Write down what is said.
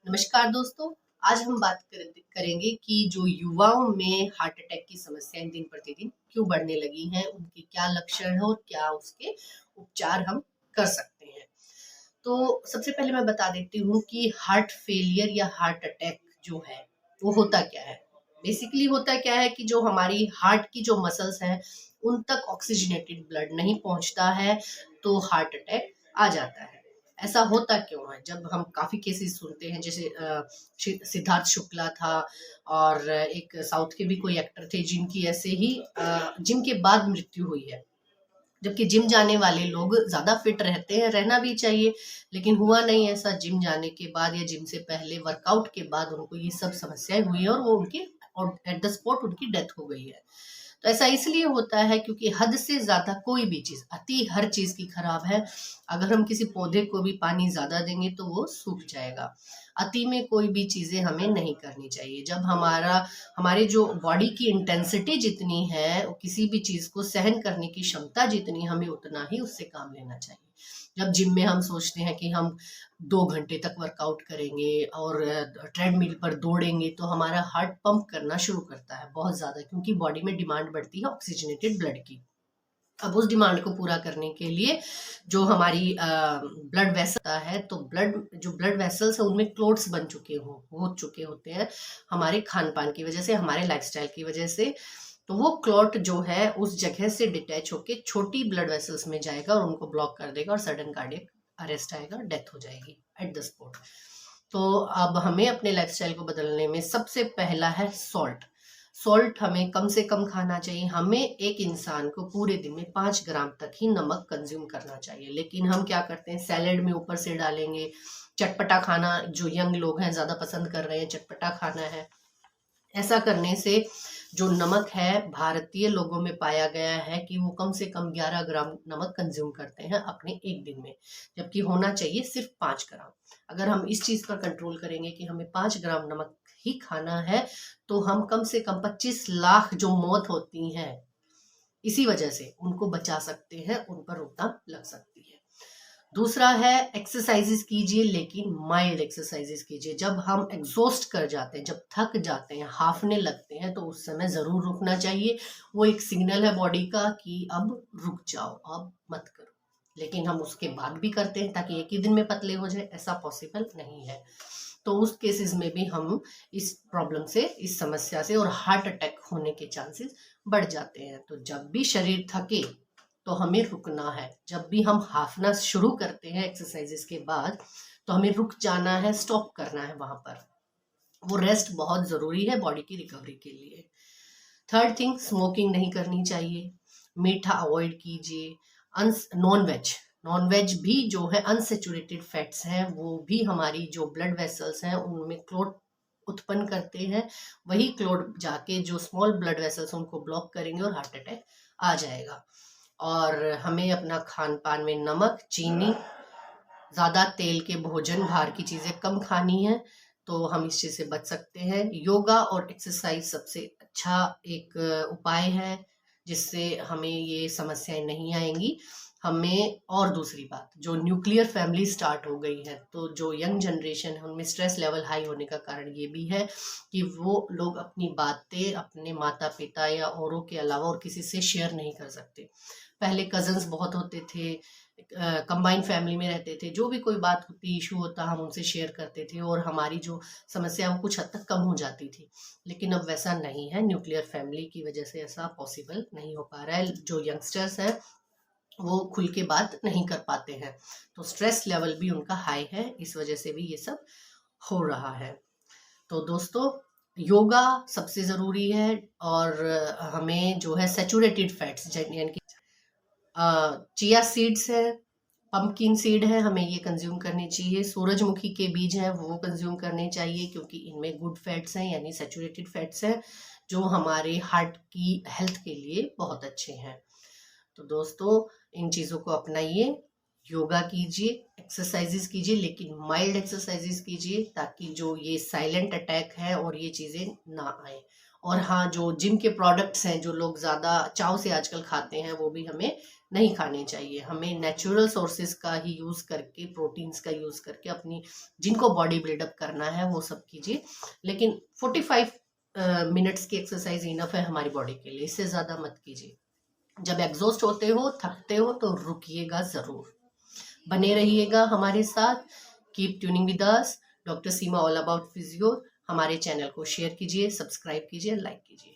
नमस्कार दोस्तों। आज हम बात करेंगे कि जो युवाओं में हार्ट अटैक की समस्याएं दिन प्रतिदिन क्यों बढ़ने लगी हैं, उनके क्या लक्षण हैं और क्या उसके उपचार हम कर सकते हैं। तो सबसे पहले मैं बता देती हूँ कि हार्ट फेलियर या हार्ट अटैक जो है वो होता क्या है। बेसिकली होता क्या है कि जो हमारी हार्ट की जो मसल्स हैं उन तक ऑक्सीजनेटेड ब्लड नहीं पहुंचता है, तो हार्ट अटैक आ जाता है। ऐसा होता क्यों है? जब हम काफी केसेस सुनते हैं, जैसे सिद्धार्थ शुक्ला था और एक साउथ के भी कोई एक्टर थे जिनकी ऐसे ही जिम के बाद मृत्यु हुई है। जबकि जिम जाने वाले लोग ज्यादा फिट रहते हैं, रहना भी चाहिए, लेकिन हुआ नहीं ऐसा। जिम जाने के बाद या जिम से पहले वर्कआउट के बाद उनको ये सब समस्याएं हुई है और वो उनकी एट द स्पॉट उनकी डेथ हो गई है। तो ऐसा इसलिए होता है क्योंकि हद से ज्यादा कोई भी चीज, अति हर चीज की खराब है। अगर हम किसी पौधे को भी पानी ज्यादा देंगे तो वो सूख जाएगा। अति में कोई भी चीजें हमें नहीं करनी चाहिए। जब हमारे जो बॉडी की इंटेंसिटी जितनी है, किसी भी चीज को सहन करने की क्षमता जितनी, हमें उतना ही उससे काम लेना चाहिए। जब जिम में हम सोचते हैं कि हम 2 घंटे तक वर्कआउट करेंगे और ट्रेडमिल पर दौड़ेंगे, तो हमारा हार्ट पंप करना शुरू करता है बहुत ज्यादा, क्योंकि बॉडी में डिमांड बढ़ती है ऑक्सीजनेटेड ब्लड की। अब उस डिमांड को पूरा करने के लिए जो हमारी ब्लड वेसल है, तो जो ब्लड वेसल्स है उनमें क्लोट्स बन हो चुके होते हैं हमारे खान पान की वजह से, हमारे लाइफस्टाइल की वजह से। तो वो क्लॉट जो है उस जगह से डिटैच होके छोटी ब्लड वेसल्स में जाएगा और उनको ब्लॉक कर देगा और सडन कार्डियक अरेस्ट आएगा, डेथ हो जाएगी एट द स्पॉट। तो अब हमें अपने लाइफस्टाइल को बदलने में सबसे पहला है सॉल्ट। सॉल्ट हमें कम से कम खाना चाहिए। हमें एक इंसान को पूरे दिन में 5 ग्राम तक ही नमक कंज्यूम करना चाहिए, लेकिन हम क्या करते हैं, सैलेड में ऊपर से डालेंगे। चटपटा खाना जो यंग लोग हैं ज्यादा पसंद कर रहे हैं, चटपटा खाना है। ऐसा करने से जो नमक है, भारतीय लोगों में पाया गया है कि वो कम से कम 11 ग्राम नमक कंज्यूम करते हैं अपने एक दिन में, जबकि होना चाहिए सिर्फ 5 ग्राम। अगर हम इस चीज पर कंट्रोल करेंगे कि हमें 5 ग्राम नमक ही खाना है, तो हम कम से कम 25 लाख जो मौत होती हैं इसी वजह से, उनको बचा सकते हैं, उन पर रोकथाम लग सकती है। दूसरा है एक्सरसाइजेस कीजिए, लेकिन माइल्ड एक्सरसाइजेस कीजिए। जब हम एग्जॉस्ट कर जाते हैं, जब थक जाते हैं, हाफने लगते हैं, तो उस समय जरूर रुकना चाहिए। वो एक सिग्नल है बॉडी का कि अब रुक जाओ, अब मत करो। लेकिन हम उसके बाद भी करते हैं ताकि एक ही दिन में पतले हो जाए, ऐसा पॉसिबल नहीं है। तो उस केसेस में भी हम इस प्रॉब्लम से, इस समस्या से और हार्ट अटैक होने के चांसेस बढ़ जाते हैं। तो जब भी शरीर थके तो हमें रुकना है। जब भी हम हाफना शुरू करते हैं एक्सरसाइजेस के बाद, तो हमें रुक जाना है, स्टॉप करना है वहां पर। वो रेस्ट बहुत जरूरी है बॉडी की रिकवरी के लिए। थर्ड थिंग, स्मोकिंग नहीं करनी चाहिए। मीठा अवॉइड कीजिए। नॉन वेज भी जो है अनसेचुरेटेड फैट्स हैं, वो भी हमारी जो ब्लड वेसल्स हैं उनमें क्लोट उत्पन्न करते हैं। वही क्लोट जाके जो स्मॉल ब्लड वेसल्स उनको ब्लॉक करेंगे और हार्ट अटैक आ जाएगा। और हमें अपना खान पान में नमक, चीनी, ज्यादा तेल के भोजन, बाहर की चीजें कम खानी है, तो हम इस चीज से बच सकते हैं। योगा और एक्सरसाइज सबसे अच्छा एक उपाय है जिससे हमें ये समस्याएं नहीं आएंगी हमें। और दूसरी बात, जो न्यूक्लियर फैमिली स्टार्ट हो गई है, तो जो यंग जनरेशन है उनमें स्ट्रेस लेवल हाई होने का कारण ये भी है कि वो लोग अपनी बातें अपने माता पिता या औरों के अलावा और किसी से शेयर नहीं कर सकते। पहले कजन्स बहुत होते थे, कंबाइंड फैमिली में रहते थे, जो भी कोई बात होती, इशू होता, हम उनसे शेयर करते थे और हमारी जो समस्या वो कुछ हद तक कम हो जाती थी। लेकिन अब वैसा नहीं है, न्यूक्लियर फैमिली की वजह से ऐसा पॉसिबल नहीं हो पा रहा है। जो यंगस्टर्स हैं वो खुल के बात नहीं कर पाते हैं, तो स्ट्रेस लेवल भी उनका हाई है, इस वजह से भी ये सब हो रहा है। तो दोस्तों, योगा सबसे जरूरी है। और हमें जो है सेचुरेटेड फैट्स, यानी कि चिया सीड्स है, पंपकिन सीड है, हमें ये कंज्यूम करनी चाहिए। सूरजमुखी के बीज हैं वो कंज्यूम करने चाहिए, क्योंकि इनमें गुड फैट्स हैं, यानी सेचुरेटेड फैट्स हैं, जो हमारे हार्ट की हेल्थ के लिए बहुत अच्छे हैं। तो दोस्तों, इन चीज़ों को अपनाइए, योगा कीजिए, एक्सरसाइजेस कीजिए, लेकिन माइल्ड एक्सरसाइजेस कीजिए, ताकि जो ये साइलेंट अटैक है और ये चीज़ें ना आए। और हाँ, जो जिम के प्रोडक्ट्स हैं जो लोग ज़्यादा चाव से आजकल खाते हैं, वो भी हमें नहीं खाने चाहिए। हमें नेचुरल सोर्सेज का ही यूज़ करके, प्रोटीन्स का यूज़ करके अपनी, जिनको बॉडी बिल्डअप करना है वो सब कीजिए, लेकिन 45 मिनट्स की एक्सरसाइज इनफ है हमारी बॉडी के लिए, इससे ज़्यादा मत कीजिए। जब एग्जॉस्ट होते हो, थकते हो, तो रुकिएगा ज़रूर। बने रहिएगा हमारे साथ। Keep tuning with us, doctor Seema all about physio. हमारे चैनल को शेयर कीजिए, सब्सक्राइब कीजिए, लाइक कीजिए।